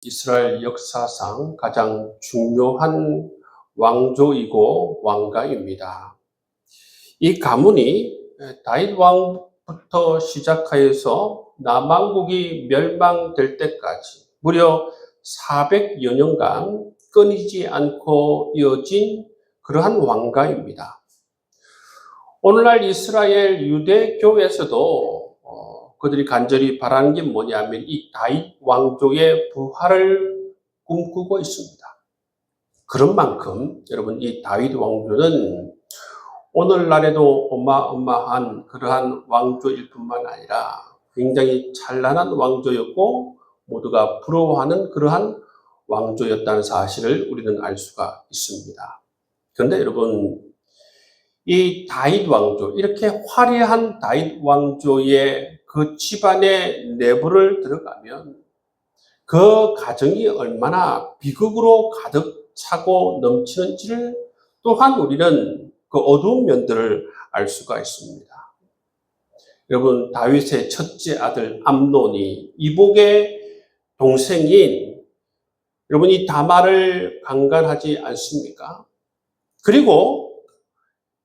이스라엘 역사상 가장 중요한 왕조이고 왕가입니다. 이 가문이 다윗 왕부터 시작하여서 남왕국이 멸망될 때까지 무려 400여 년간 끊이지 않고 이어진 그러한 왕가입니다. 오늘날 이스라엘 유대교에서도 그들이 간절히 바라는 게 뭐냐면 이 다윗 왕조의 부활을 꿈꾸고 있습니다. 그런 만큼 여러분 이 다윗 왕조는 오늘날에도 어마어마한 그러한 왕조일 뿐만 아니라 굉장히 찬란한 왕조였고 모두가 부러워하는 그러한 왕조였다는 사실을 우리는 알 수가 있습니다. 그런데 여러분 이 다윗 왕조, 이렇게 화려한 다윗 왕조의 그 집안의 내부를 들어가면 그 가정이 얼마나 비극으로 가득 차고 넘치는지를 또한 우리는 그 어두운 면들을 알 수가 있습니다. 여러분, 다윗의 첫째 아들 암논이 이복의 동생인 여러분 이 다말을 강간하지 않습니까? 그리고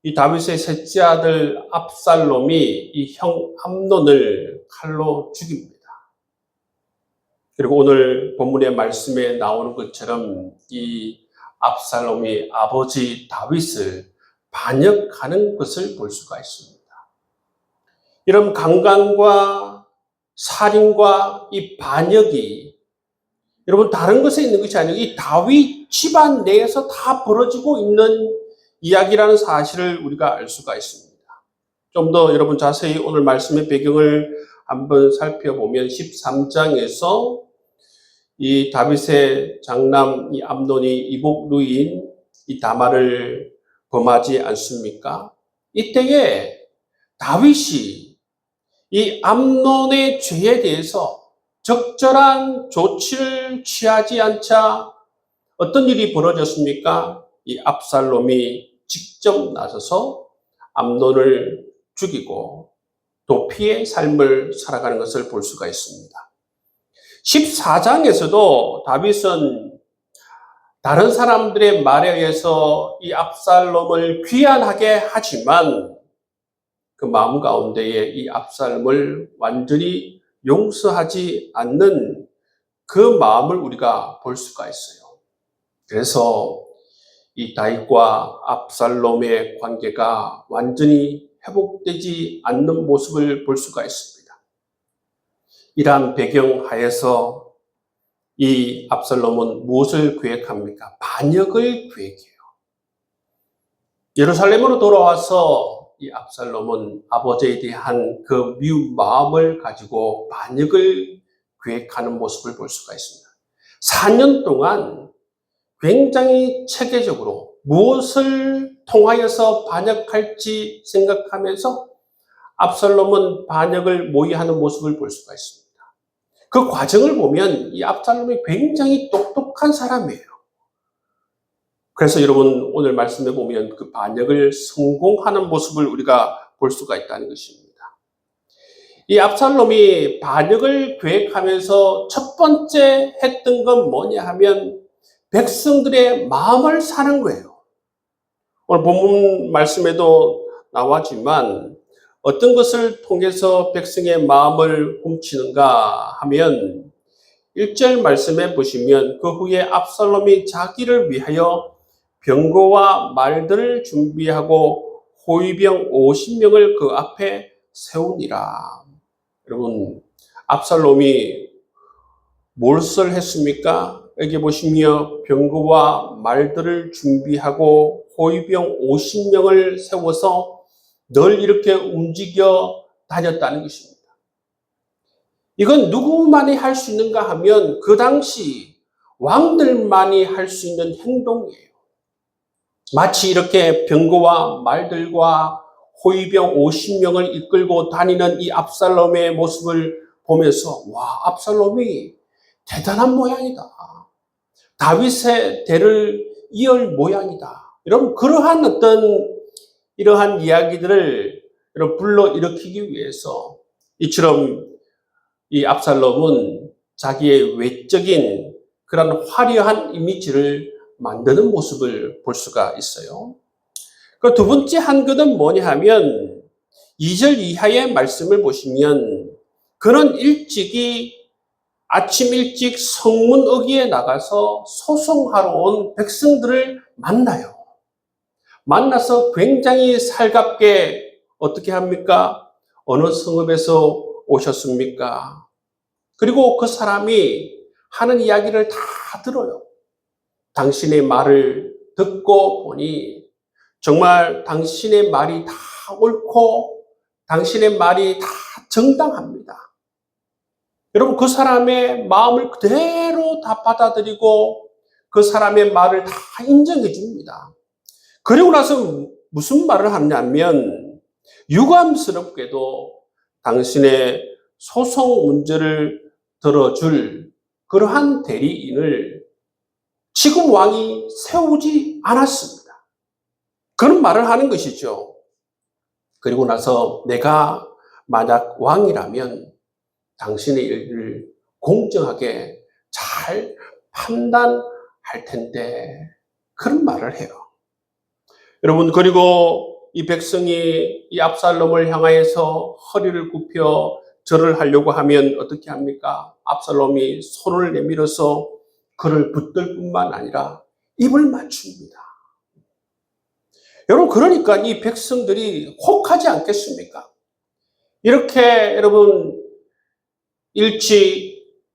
이 다윗의 셋째 아들 압살롬이 이 형 암논을 칼로 죽입니다. 그리고 오늘 본문의 말씀에 나오는 것처럼 이 압살롬이 아버지 다윗을 반역하는 것을 볼 수가 있습니다. 이런 강간과 살인과 이 반역이 여러분 다른 것에 있는 것이 아니고 이 다윗 집안 내에서 다 벌어지고 있는 이야기라는 사실을 우리가 알 수가 있습니다. 좀 더 여러분 자세히 오늘 말씀의 배경을 한번 살펴보면 13장에서 이 다윗의 장남 이 암논이 이복 누이인 이 다말을 범하지 않습니까? 이때에 다윗이 이 암논의 죄에 대해서 적절한 조치를 취하지 않자 어떤 일이 벌어졌습니까? 이 압살롬이 직접 나서서 암논을 죽이고 도피의 삶을 살아가는 것을 볼 수가 있습니다. 14장에서도 다윗은 다른 사람들의 말에 의해서 이 압살롬을 귀환하게 하지만 그 마음 가운데에 이 압살롬을 완전히 용서하지 않는 그 마음을 우리가 볼 수가 있어요. 그래서 이 다윗과 압살롬의 관계가 완전히 회복되지 않는 모습을 볼 수가 있습니다. 이러한 배경 하에서 이 압살롬은 무엇을 계획합니까? 반역을 계획해요. 예루살렘으로 돌아와서 이 압살롬은 아버지에 대한 그 미운 마음을 가지고 반역을 계획하는 모습을 볼 수가 있습니다. 4년 동안 굉장히 체계적으로 무엇을 통하여서 반역할지 생각하면서 압살롬은 반역을 모의하는 모습을 볼 수가 있습니다. 그 과정을 보면 이 압살롬이 굉장히 똑똑한 사람이에요. 그래서 여러분 오늘 말씀에 보면 그 반역을 성공하는 모습을 우리가 볼 수가 있다는 것입니다. 이 압살롬이 반역을 계획하면서 첫 번째 했던 건 뭐냐 하면 백성들의 마음을 사는 거예요. 오늘 본문 말씀에도 나왔지만 어떤 것을 통해서 백성의 마음을 훔치는가 하면 1절 말씀에 보시면 그 후에 압살롬이 자기를 위하여 병거와 말들을 준비하고 호위병 50명을 그 앞에 세우니라. 여러분 압살롬이 무엇을 했습니까? 여기 보시면 병거와 말들을 준비하고 호위병 50명을 세워서 늘 이렇게 움직여 다녔다는 것입니다. 이건 누구만이 할 수 있는가 하면 그 당시 왕들만이 할 수 있는 행동이에요. 마치 이렇게 병거와 말들과 호위병 50명을 이끌고 다니는 이 압살롬의 모습을 보면서 와, 압살롬이 대단한 모양이다. 다윗의 대를 이을 모양이다. 여러분 그러한 어떤 이러한 이야기들을 여러분 불러일으키기 위해서 이처럼 이 압살롬은 자기의 외적인 그런 화려한 이미지를 만드는 모습을 볼 수가 있어요. 그 두 번째 한글은 뭐냐 하면 2절 이하의 말씀을 보시면 그는 아침 일찍 성문어귀에 나가서 소송하러 온 백성들을 만나요. 만나서 굉장히 살갑게 어떻게 합니까? 어느 성읍에서 오셨습니까? 그리고 그 사람이 하는 이야기를 다 들어요. 당신의 말을 듣고 보니 정말 당신의 말이 다 옳고 당신의 말이 다 정당합니다. 여러분, 그 사람의 마음을 그대로 다 받아들이고 그 사람의 말을 다 인정해 줍니다. 그리고 나서 무슨 말을 하냐면 유감스럽게도 당신의 소송 문제를 들어줄 그러한 대리인을 지금 왕이 세우지 않았습니다. 그런 말을 하는 것이죠. 그리고 나서 내가 만약 왕이라면 당신의 일을 공정하게 잘 판단할 텐데 그런 말을 해요. 여러분, 그리고 이 백성이 이 압살롬을 향하여서 허리를 굽혀 절을 하려고 하면 어떻게 합니까? 압살롬이 손을 내밀어서 그를 붙들 뿐만 아니라 입을 맞춥니다. 여러분, 그러니까 이 백성들이 혹하지 않겠습니까? 이렇게 여러분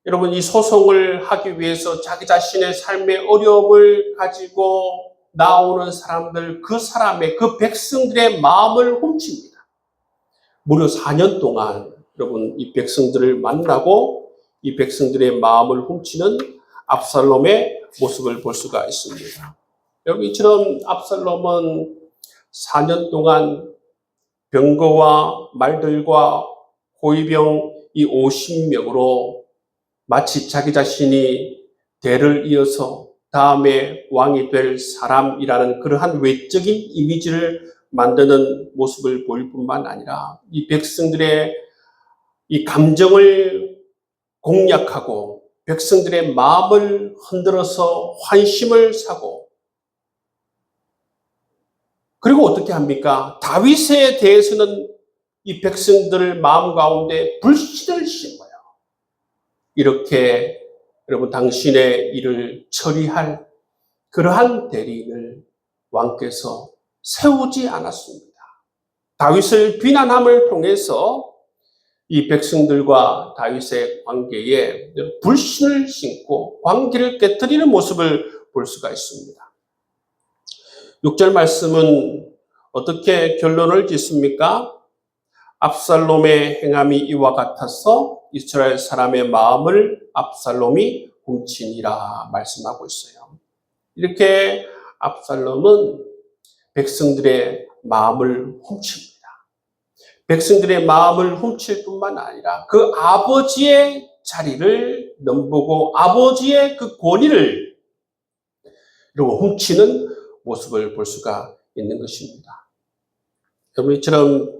여러분 이 소송을 하기 위해서 자기 자신의 삶의 어려움을 가지고 나오는 사람들, 그 백성들의 마음을 훔칩니다. 무려 4년 동안 여러분 이 백성들을 만나고 이 백성들의 마음을 훔치는 압살롬의 모습을 볼 수가 있습니다. 여러분, 이처럼 압살롬은 4년 동안 병거와 말들과 호위병 이 50명으로 마치 자기 자신이 대를 이어서 다음에 왕이 될 사람이라는 그러한 외적인 이미지를 만드는 모습을 보일 뿐만 아니라 이 백성들의 이 감정을 공략하고 백성들의 마음을 흔들어서 환심을 사고 그리고 어떻게 합니까? 다윗에 대해서는 이 백성들 마음 가운데 불신을 심어요. 이렇게 여러분 당신의 일을 처리할 그러한 대리인을 왕께서 세우지 않았습니다. 다윗을 비난함을 통해서 이 백성들과 다윗의 관계에 불신을 심고 관계를 깨뜨리는 모습을 볼 수가 있습니다. 6절 말씀은 어떻게 결론을 짓습니까? 압살롬의 행함이 이와 같아서 이스라엘 사람의 마음을 압살롬이 훔치니라 말씀하고 있어요. 이렇게 압살롬은 백성들의 마음을 훔칩니다. 백성들의 마음을 훔칠 뿐만 아니라 그 아버지의 자리를 넘보고 아버지의 그 권위를 훔치는 모습을 볼 수가 있는 것입니다. 여러분, 이처럼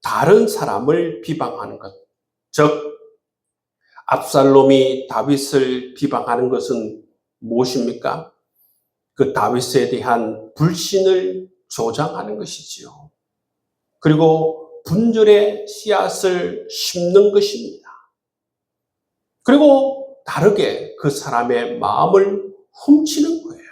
다른 사람을 비방하는 것, 즉 압살롬이 다윗을 비방하는 것은 무엇입니까? 그 다윗에 대한 불신을 조장하는 것이지요. 그리고 분열의 씨앗을 심는 것입니다. 그리고 다르게 그 사람의 마음을 훔치는 거예요.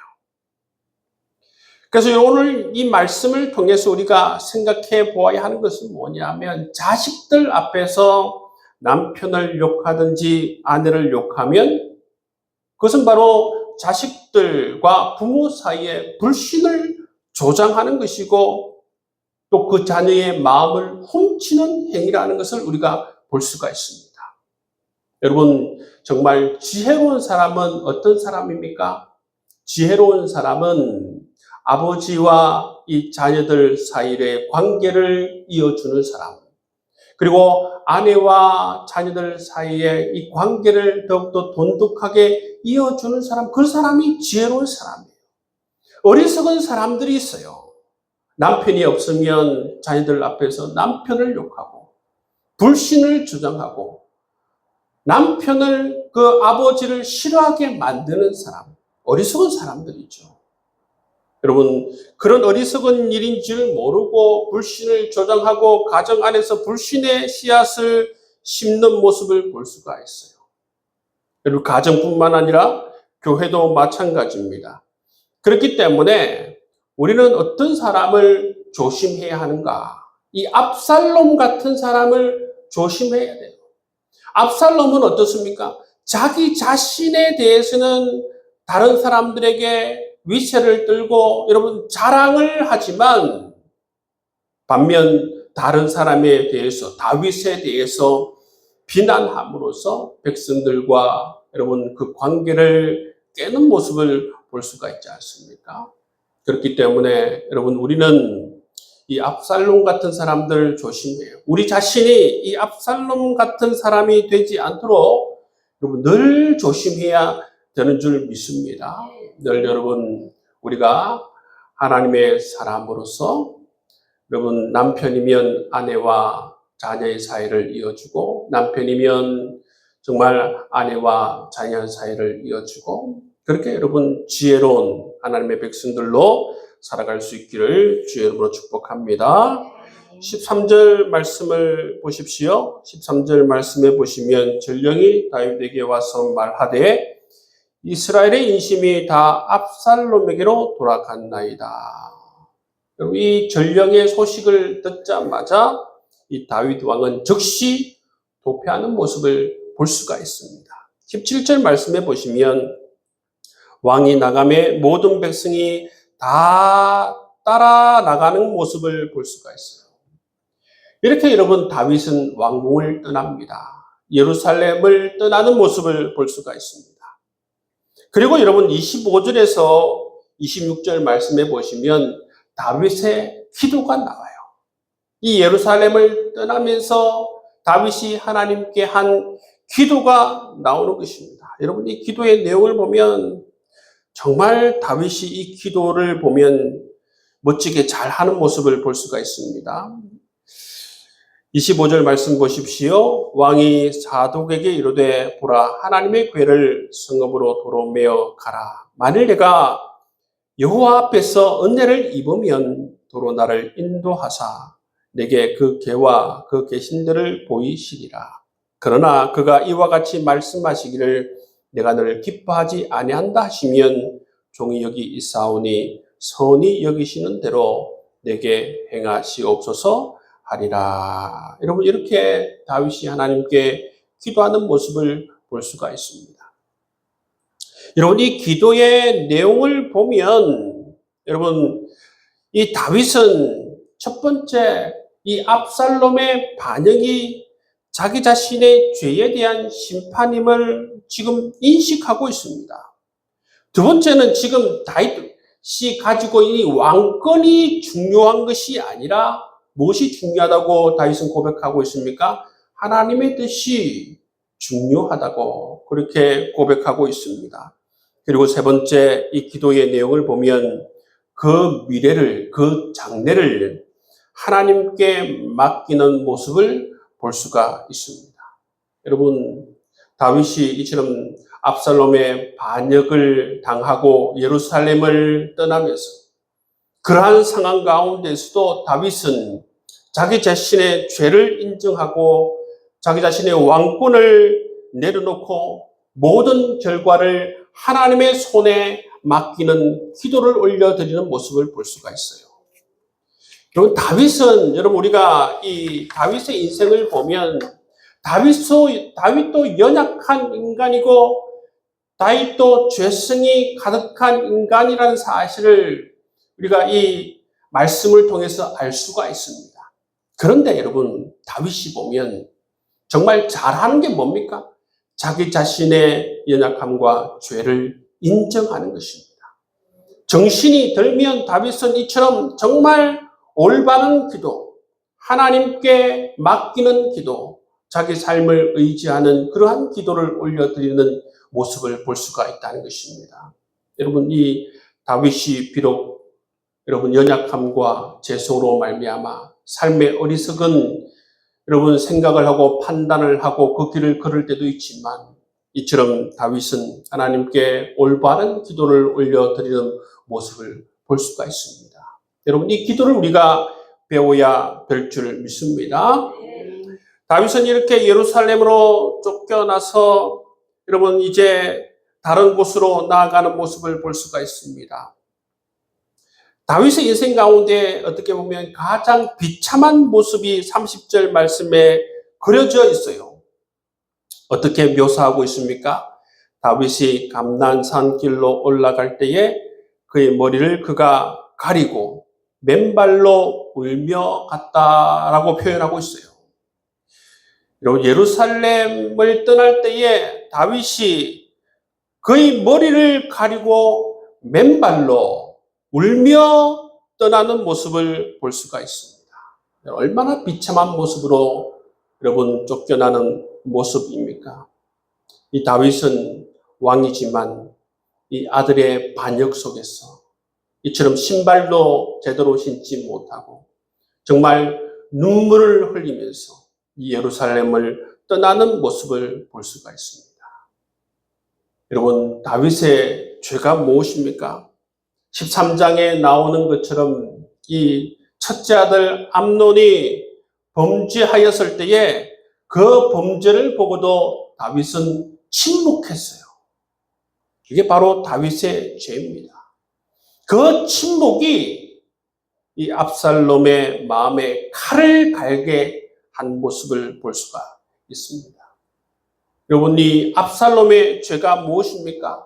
그래서 오늘 이 말씀을 통해서 우리가 생각해 보아야 하는 것은 뭐냐면 자식들 앞에서 남편을 욕하든지 아내를 욕하면 그것은 바로 자식들과 부모 사이에 불신을 조장하는 것이고 또 그 자녀의 마음을 훔치는 행위라는 것을 우리가 볼 수가 있습니다. 여러분, 정말 지혜로운 사람은 어떤 사람입니까? 지혜로운 사람은 아버지와 이 자녀들 사이의 관계를 이어주는 사람, 그리고 아내와 자녀들 사이의 이 관계를 더욱더 돈독하게 이어주는 사람, 그 사람이 지혜로운 사람이에요. 어리석은 사람들이 있어요. 남편이 없으면 자녀들 앞에서 남편을 욕하고 불신을 주장하고 남편을 그 아버지를 싫어하게 만드는 사람, 어리석은 사람들이죠. 여러분, 그런 어리석은 일인 줄 모르고 불신을 조장하고 가정 안에서 불신의 씨앗을 심는 모습을 볼 수가 있어요. 그리고 가정뿐만 아니라 교회도 마찬가지입니다. 그렇기 때문에 우리는 어떤 사람을 조심해야 하는가? 이 압살롬 같은 사람을 조심해야 돼요. 압살롬은 어떻습니까? 자기 자신에 대해서는 다른 사람들에게 위세를 떨고 여러분 자랑을 하지만 반면 다른 사람에 대해서 다윗에 대해서 비난함으로써 백성들과 여러분 그 관계를 깨는 모습을 볼 수가 있지 않습니까? 그렇기 때문에 여러분 우리는 이 압살롬 같은 사람들 조심해요. 우리 자신이 이 압살롬 같은 사람이 되지 않도록 여러분 늘 조심해야 되는 줄 믿습니다. 늘 여러분 우리가 하나님의 사람으로서 여러분 남편이면 아내와 자녀의 사이를 이어주고 남편이면 정말 아내와 자녀의 사이를 이어주고 그렇게 여러분 지혜로운 하나님의 백성들로 살아갈 수 있기를 주의 이름으로 축복합니다. 13절 말씀을 보십시오. 13절 말씀에 보시면 전령이 다윗에게 와서 말하되 이스라엘의 인심이 다 압살롬에게로 돌아갔나이다. 이 전령의 소식을 듣자마자 이 다윗 왕은 즉시 도피하는 모습을 볼 수가 있습니다. 17절 말씀에 보시면 왕이 나감에 모든 백성이 다 따라 나가는 모습을 볼 수가 있어요. 이렇게 여러분 다윗은 왕궁을 떠납니다. 예루살렘을 떠나는 모습을 볼 수가 있습니다. 그리고 여러분 25절에서 26절 말씀에 보시면 다윗의 기도가 나와요. 이 예루살렘을 떠나면서 다윗이 하나님께 한 기도가 나오는 것입니다. 여러분 이 기도의 내용을 보면 정말 다윗이 이 기도를 보면 멋지게 잘하는 모습을 볼 수가 있습니다. 25절 말씀 보십시오. 왕이 사독에게 이르되 보라 하나님의 궤를 성읍으로 도로 메어 가라. 만일 내가 여호와 앞에서 은혜를 입으면 도로 나를 인도하사 내게 그 궤와 그 계신들을 보이시리라. 그러나 그가 이와 같이 말씀하시기를 내가 너를 기뻐하지 아니한다 하시면 종이 여기 있사오니 선히 여기시는 대로 내게 행하시옵소서 하리라. 여러분 이렇게 다윗이 하나님께 기도하는 모습을 볼 수가 있습니다. 여러분 이 기도의 내용을 보면 여러분 이 다윗은 첫 번째 이 압살롬의 반응이 자기 자신의 죄에 대한 심판임을 지금 인식하고 있습니다. 두 번째는 지금 다윗이 가지고 이 왕권이 중요한 것이 아니라 무엇이 중요하다고 다윗은 고백하고 있습니까? 하나님의 뜻이 중요하다고 그렇게 고백하고 있습니다. 그리고 세 번째 이 기도의 내용을 보면 그 미래를, 그 장래를 하나님께 맡기는 모습을 볼 수가 있습니다. 여러분, 다윗이 이처럼 압살롬의 반역을 당하고 예루살렘을 떠나면서 그러한 상황 가운데서도 다윗은 자기 자신의 죄를 인정하고 자기 자신의 왕권을 내려놓고 모든 결과를 하나님의 손에 맡기는 기도를 올려드리는 모습을 볼 수가 있어요. 여러분 다윗은 여러분 우리가 이 다윗의 인생을 보면 다윗도 연약한 인간이고 다윗도 죄성이 가득한 인간이라는 사실을 우리가 이 말씀을 통해서 알 수가 있습니다. 그런데 여러분 다윗이 보면 정말 잘하는 게 뭡니까? 자기 자신의 연약함과 죄를 인정하는 것입니다. 정신이 들면 다윗은 이처럼 정말 올바른 기도, 하나님께 맡기는 기도, 자기 삶을 의지하는 그러한 기도를 올려드리는 모습을 볼 수가 있다는 것입니다. 여러분 이 다윗이 비록 여러분 연약함과 죄성으로 말미암아 삶의 어리석은 여러분 생각을 하고 판단을 하고 그 길을 걸을 때도 있지만 이처럼 다윗은 하나님께 올바른 기도를 올려드리는 모습을 볼 수가 있습니다. 여러분 이 기도를 우리가 배워야 될 줄 믿습니다. 다윗은 이렇게 예루살렘으로 쫓겨나서 여러분 이제 다른 곳으로 나아가는 모습을 볼 수가 있습니다. 다윗의 인생 가운데 어떻게 보면 가장 비참한 모습이 30절 말씀에 그려져 있어요. 어떻게 묘사하고 있습니까? 다윗이 감난산 길로 올라갈 때에 그의 머리를 그가 가리고 맨발로 울며 갔다라고 표현하고 있어요. 예루살렘을 떠날 때에 다윗이 그의 머리를 가리고 맨발로 울며 떠나는 모습을 볼 수가 있습니다. 얼마나 비참한 모습으로 여러분 쫓겨나는 모습입니까? 이 다윗은 왕이지만 이 아들의 반역 속에서 이처럼 신발도 제대로 신지 못하고 정말 눈물을 흘리면서 이 예루살렘을 떠나는 모습을 볼 수가 있습니다. 여러분 다윗의 죄가 무엇입니까? 13장에 나오는 것처럼 이 첫째 아들 암논이 범죄하였을 때에 그 범죄를 보고도 다윗은 침묵했어요. 이게 바로 다윗의 죄입니다. 그 침묵이 이 압살롬의 마음에 칼을 갈게 한 모습을 볼 수가 있습니다. 여러분 이 압살롬의 죄가 무엇입니까?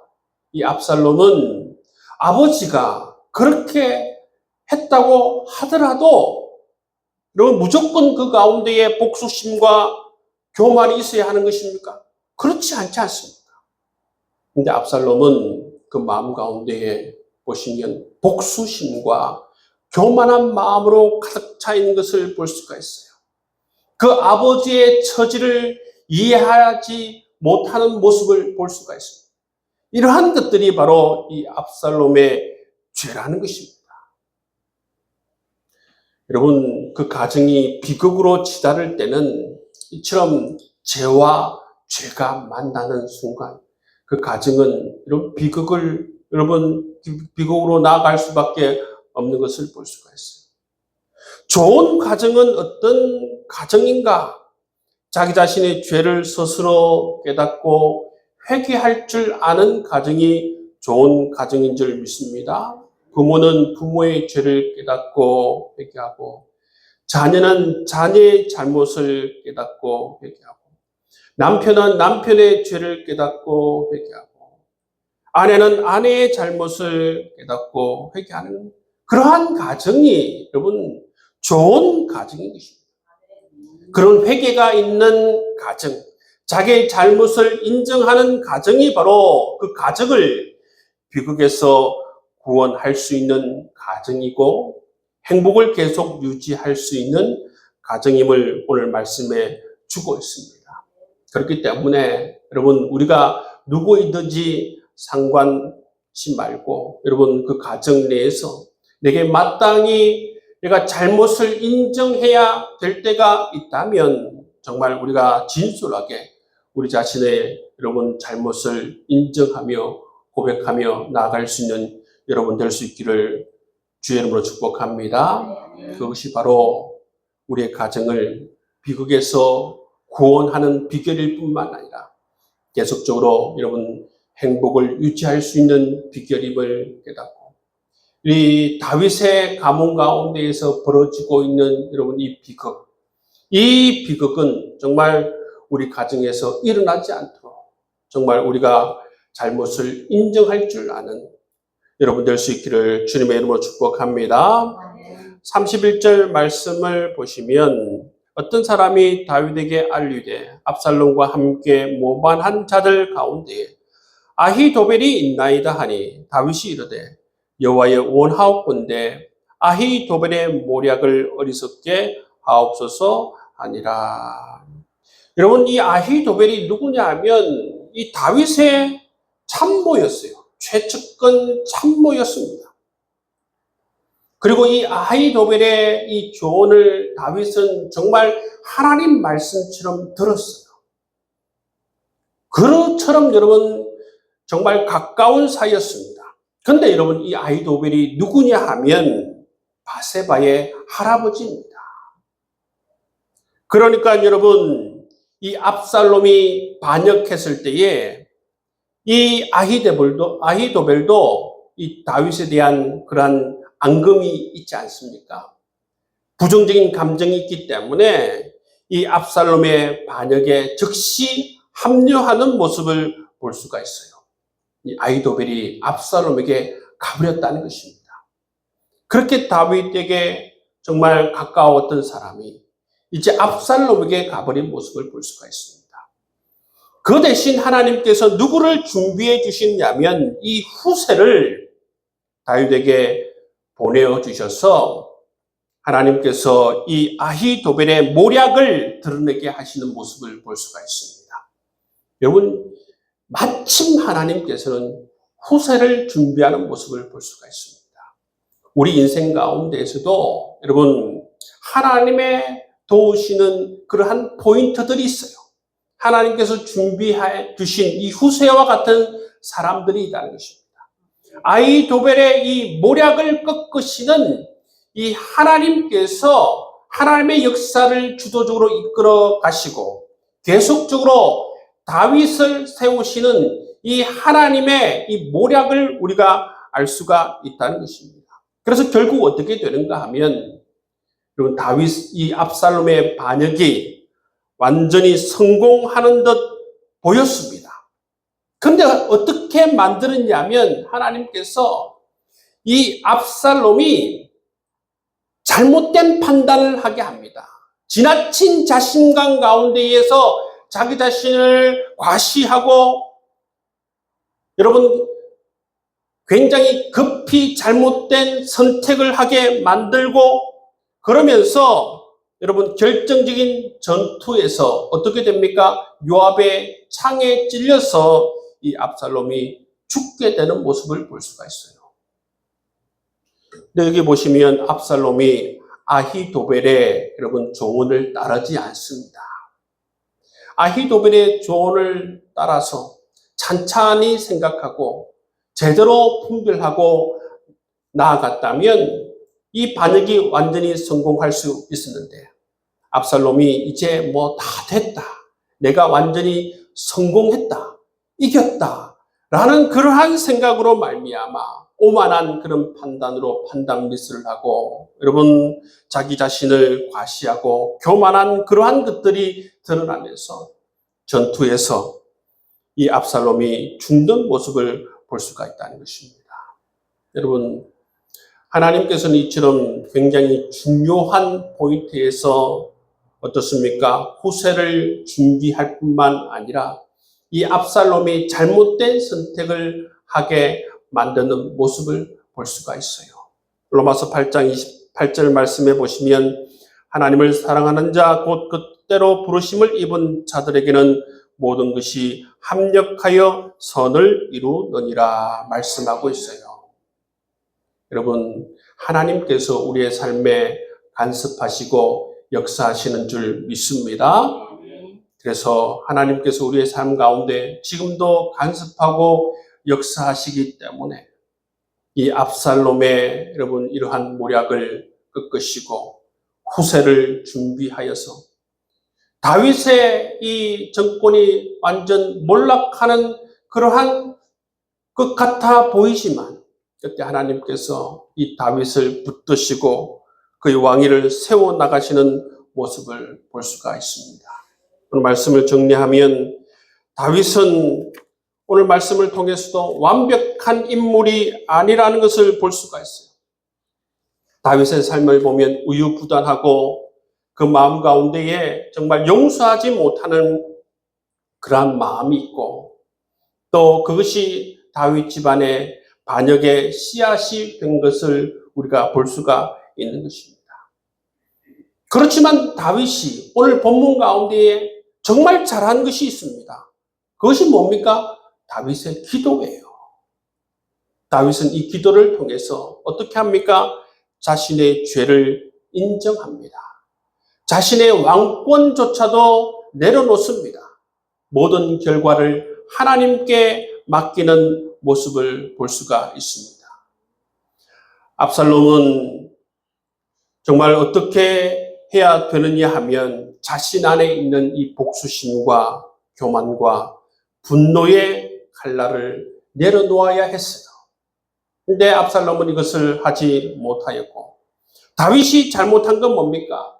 이 압살롬은 아버지가 그렇게 했다고 하더라도 여러분 무조건 그 가운데에 복수심과 교만이 있어야 하는 것입니까? 그렇지 않지 않습니까? 근데 압살롬은 그 마음 가운데에 보시면 복수심과 교만한 마음으로 가득 차 있는 것을 볼 수가 있어요. 그 아버지의 처지를 이해하지 못하는 모습을 볼 수가 있습니다. 이러한 것들이 바로 이 압살롬의 죄라는 것입니다. 여러분 그 가정이 비극으로 치달을 때는 이처럼 죄와 죄가 만나는 순간 그 가정은 이런 비극으로 나아갈 수밖에 없는 것을 볼 수가 있어요. 좋은 가정은 어떤 가정인가? 자기 자신의 죄를 스스로 깨닫고 회개할 줄 아는 가정이 좋은 가정인 줄 믿습니다. 부모는 부모의 죄를 깨닫고 회개하고 자녀는 자녀의 잘못을 깨닫고 회개하고 남편은 남편의 죄를 깨닫고 회개하고 아내는 아내의 잘못을 깨닫고 회개하는 그러한 가정이 여러분 좋은 가정인 것입니다. 그런 회개가 있는 가정, 자기의 잘못을 인정하는 가정이 바로 그 가정을 비극에서 구원할 수 있는 가정이고 행복을 계속 유지할 수 있는 가정임을 오늘 말씀에 주고 있습니다. 그렇기 때문에 여러분 우리가 누구이든지 상관치 말고 여러분 그 가정 내에서 내게 마땅히 내가 잘못을 인정해야 될 때가 있다면 정말 우리가 진솔하게 우리 자신의 여러분 잘못을 인정하며 고백하며 나아갈 수 있는 여러분 될 수 있기를 주의 이름으로 축복합니다. 그것이 바로 우리의 가정을 비극에서 구원하는 비결일 뿐만 아니라 계속적으로 여러분 행복을 유지할 수 있는 비결임을 깨닫고 이 다윗의 가문 가운데에서 벌어지고 있는 여러분 이 비극은 정말 우리 가정에서 일어나지 않도록 정말 우리가 잘못을 인정할 줄 아는 여러분 될 수 있기를 주님의 이름으로 축복합니다. 31절 말씀을 보시면 어떤 사람이 다윗에게 알리되 압살롬과 함께 모반한 자들 가운데 아히도벨이 있나이다 하니 다윗이 이르되 여호와의 원하옵건대 아히도벨의 모략을 어리석게 하옵소서 하니라. 여러분 이 아히도벨이 누구냐 하면 이 다윗의 참모였어요. 최측근 참모였습니다. 그리고 이 아히도벨의 이 조언을 다윗은 정말 하나님 말씀처럼 들었어요. 그처럼 여러분 정말 가까운 사이였습니다. 근데 여러분 이 아히도벨이 누구냐 하면 바세바의 할아버지입니다. 그러니까 여러분 이 압살롬이 반역했을 때에 이 아히도벨도 이 다윗에 대한 그러한 앙금이 있지 않습니까? 부정적인 감정이 있기 때문에 이 압살롬의 반역에 즉시 합류하는 모습을 볼 수가 있어요. 이 아히도벨이 압살롬에게 가버렸다는 것입니다. 그렇게 다윗에게 정말 가까웠던 사람이 이제 압살롬에게 가버린 모습을 볼 수가 있습니다. 그 대신 하나님께서 누구를 준비해 주셨냐면 이 후세를 다윗에게 보내주셔서 하나님께서 이 아히도벨의 모략을 드러내게 하시는 모습을 볼 수가 있습니다. 여러분, 마침 하나님께서는 후세를 준비하는 모습을 볼 수가 있습니다. 우리 인생 가운데에서도 여러분, 하나님의 도우시는 그러한 포인트들이 있어요. 하나님께서 준비해 주신 이 후세와 같은 사람들이 있다는 것입니다. 아히도벨의 이 모략을 꺾으시는 이 하나님께서 하나님의 역사를 주도적으로 이끌어 가시고 계속적으로 다윗을 세우시는 이 하나님의 이 모략을 우리가 알 수가 있다는 것입니다. 그래서 결국 어떻게 되는가 하면 여러분 다윗 이 압살롬의 반역이 완전히 성공하는 듯 보였습니다. 그런데 어떻게 만들었냐면 하나님께서 이 압살롬이 잘못된 판단을 하게 합니다. 지나친 자신감 가운데에서 자기 자신을 과시하고 여러분 굉장히 급히 잘못된 선택을 하게 만들고 그러면서 여러분 결정적인 전투에서 어떻게 됩니까? 요압의 창에 찔려서 이 압살롬이 죽게 되는 모습을 볼 수가 있어요. 근데 여기 보시면 압살롬이 아히도벨의 여러분 조언을 따르지 않습니다. 아히도벨의 조언을 따라서 찬찬히 생각하고 제대로 분별하고 나아갔다면 이 반역이 완전히 성공할 수 있었는데 압살롬이 이제 뭐 다 됐다. 내가 완전히 성공했다. 이겼다. 라는 그러한 생각으로 말미암아 오만한 그런 판단으로 판단 미스를 하고 여러분 자기 자신을 과시하고 교만한 그러한 것들이 드러나면서 전투에서 이 압살롬이 죽는 모습을 볼 수가 있다는 것입니다. 여러분 하나님께서는 이처럼 굉장히 중요한 포인트에서 어떻습니까? 후세를 준비할 뿐만 아니라 이 압살롬이 잘못된 선택을 하게 만드는 모습을 볼 수가 있어요. 로마서 8장 28절 말씀해 보시면 하나님을 사랑하는 자 곧 그때로 부르심을 입은 자들에게는 모든 것이 합력하여 선을 이루느니라 말씀하고 있어요. 여러분 하나님께서 우리의 삶에 간섭하시고 역사하시는 줄 믿습니다. 그래서 하나님께서 우리의 삶 가운데 지금도 간섭하고 역사하시기 때문에 이 압살롬의 여러분 이러한 모략을 꺾으시고 후세를 준비하여서 다윗의 이 정권이 완전 몰락하는 그러한 것 같아 보이지만 그때 하나님께서 이 다윗을 붙드시고 그의 왕위를 세워나가시는 모습을 볼 수가 있습니다. 오늘 말씀을 정리하면 다윗은 오늘 말씀을 통해서도 완벽한 인물이 아니라는 것을 볼 수가 있어요. 다윗의 삶을 보면 우유부단하고 그 마음 가운데에 정말 용서하지 못하는 그러한 마음이 있고 또 그것이 다윗 집안의 반역의 씨앗이 된 것을 우리가 볼 수가 있는 것입니다. 그렇지만 다윗이 오늘 본문 가운데에 정말 잘한 것이 있습니다. 그것이 뭡니까? 다윗의 기도예요. 다윗은 이 기도를 통해서 어떻게 합니까? 자신의 죄를 인정합니다. 자신의 왕권조차도 내려놓습니다. 모든 결과를 하나님께 맡기는 모습을 볼 수가 있습니다. 압살롬은 정말 어떻게 해야 되느냐 하면 자신 안에 있는 이 복수심과 교만과 분노의 칼날을 내려놓아야 했어요. 근데 압살롬은 이것을 하지 못하였고, 다윗이 잘못한 건 뭡니까?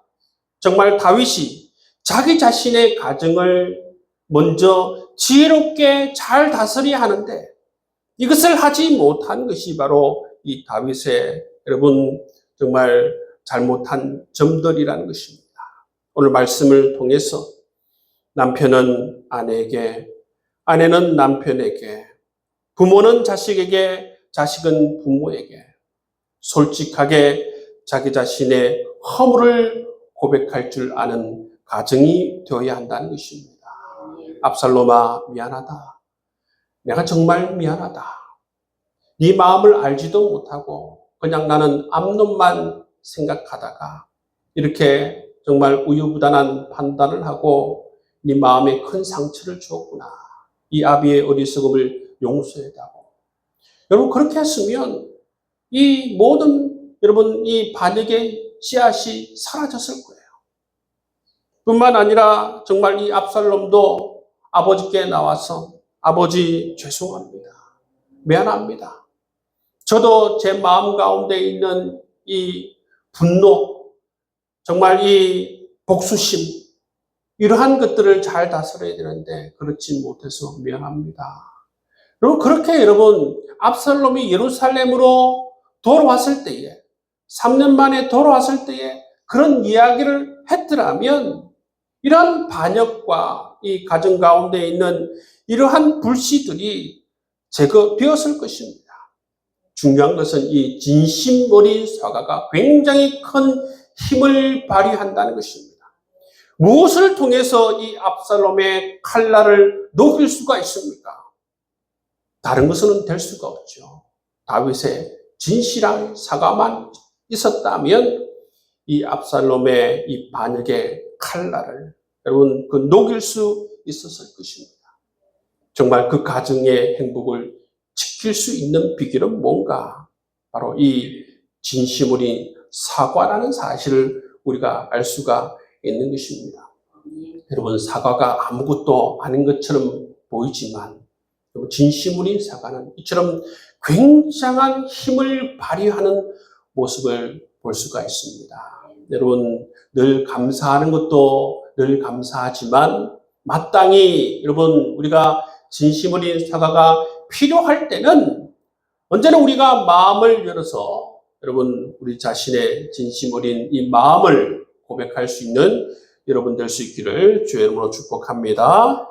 정말 다윗이 자기 자신의 가정을 먼저 지혜롭게 잘 다스려야 하는데 이것을 하지 못한 것이 바로 이 다윗의 여러분 정말 잘못한 점들이라는 것입니다. 오늘 말씀을 통해서 남편은 아내에게, 아내는 남편에게, 부모는 자식에게, 자식은 부모에게 솔직하게 자기 자신의 허물을 고백할 줄 아는 가정이 되어야 한다는 것입니다. 압살롬아, 미안하다. 내가 정말 미안하다. 네 마음을 알지도 못하고 그냥 나는 암놈만 생각하다가 이렇게 정말 우유부단한 판단을 하고 네 마음에 큰 상처를 주었구나. 이 아비의 어리석음을 용서해다오. 여러분 그렇게 했으면 이 모든 여러분 이 반역의 씨앗이 사라졌을 거예요. 뿐만 아니라 정말 이 압살롬도 아버지께 나와서 아버지 죄송합니다. 미안합니다. 저도 제 마음 가운데 있는 이 분노, 정말 이 복수심, 이러한 것들을 잘 다스려야 되는데 그렇지 못해서 미안합니다. 여러분 그렇게 여러분 압살롬이 예루살렘으로 돌아왔을 때에 3년 만에 돌아왔을 때에 그런 이야기를 했더라면 이러한 반역과 이 가정 가운데 있는 이러한 불씨들이 제거되었을 것입니다. 중요한 것은 이 진심 어린 사과가 굉장히 큰 힘을 발휘한다는 것입니다. 무엇을 통해서 이 압살롬의 칼날을 녹일 수가 있습니까? 다른 것은 될 수가 없죠. 다윗의 진실한 사과만 있었다면 이 압살롬의 이 반역의 칼날을 여러분 그 녹일 수 있었을 것입니다. 정말 그 가정의 행복을 지킬 수 있는 비결은 뭔가? 바로 이 진심 어린 사과라는 사실을 우리가 알 수가 있는 것입니다. 여러분 사과가 아무것도 아닌 것처럼 보이지만 진심 어린 사과는 이처럼 굉장한 힘을 발휘하는 모습을 볼 수가 있습니다. 여러분 늘 감사하는 것도 늘 감사하지만 마땅히 여러분 우리가 진심 어린 사과가 필요할 때는 언제나 우리가 마음을 열어서 여러분 우리 자신의 진심 어린 이 마음을 고백할 수 있는 여러분 될 수 있기를 주의 이름으로 축복합니다.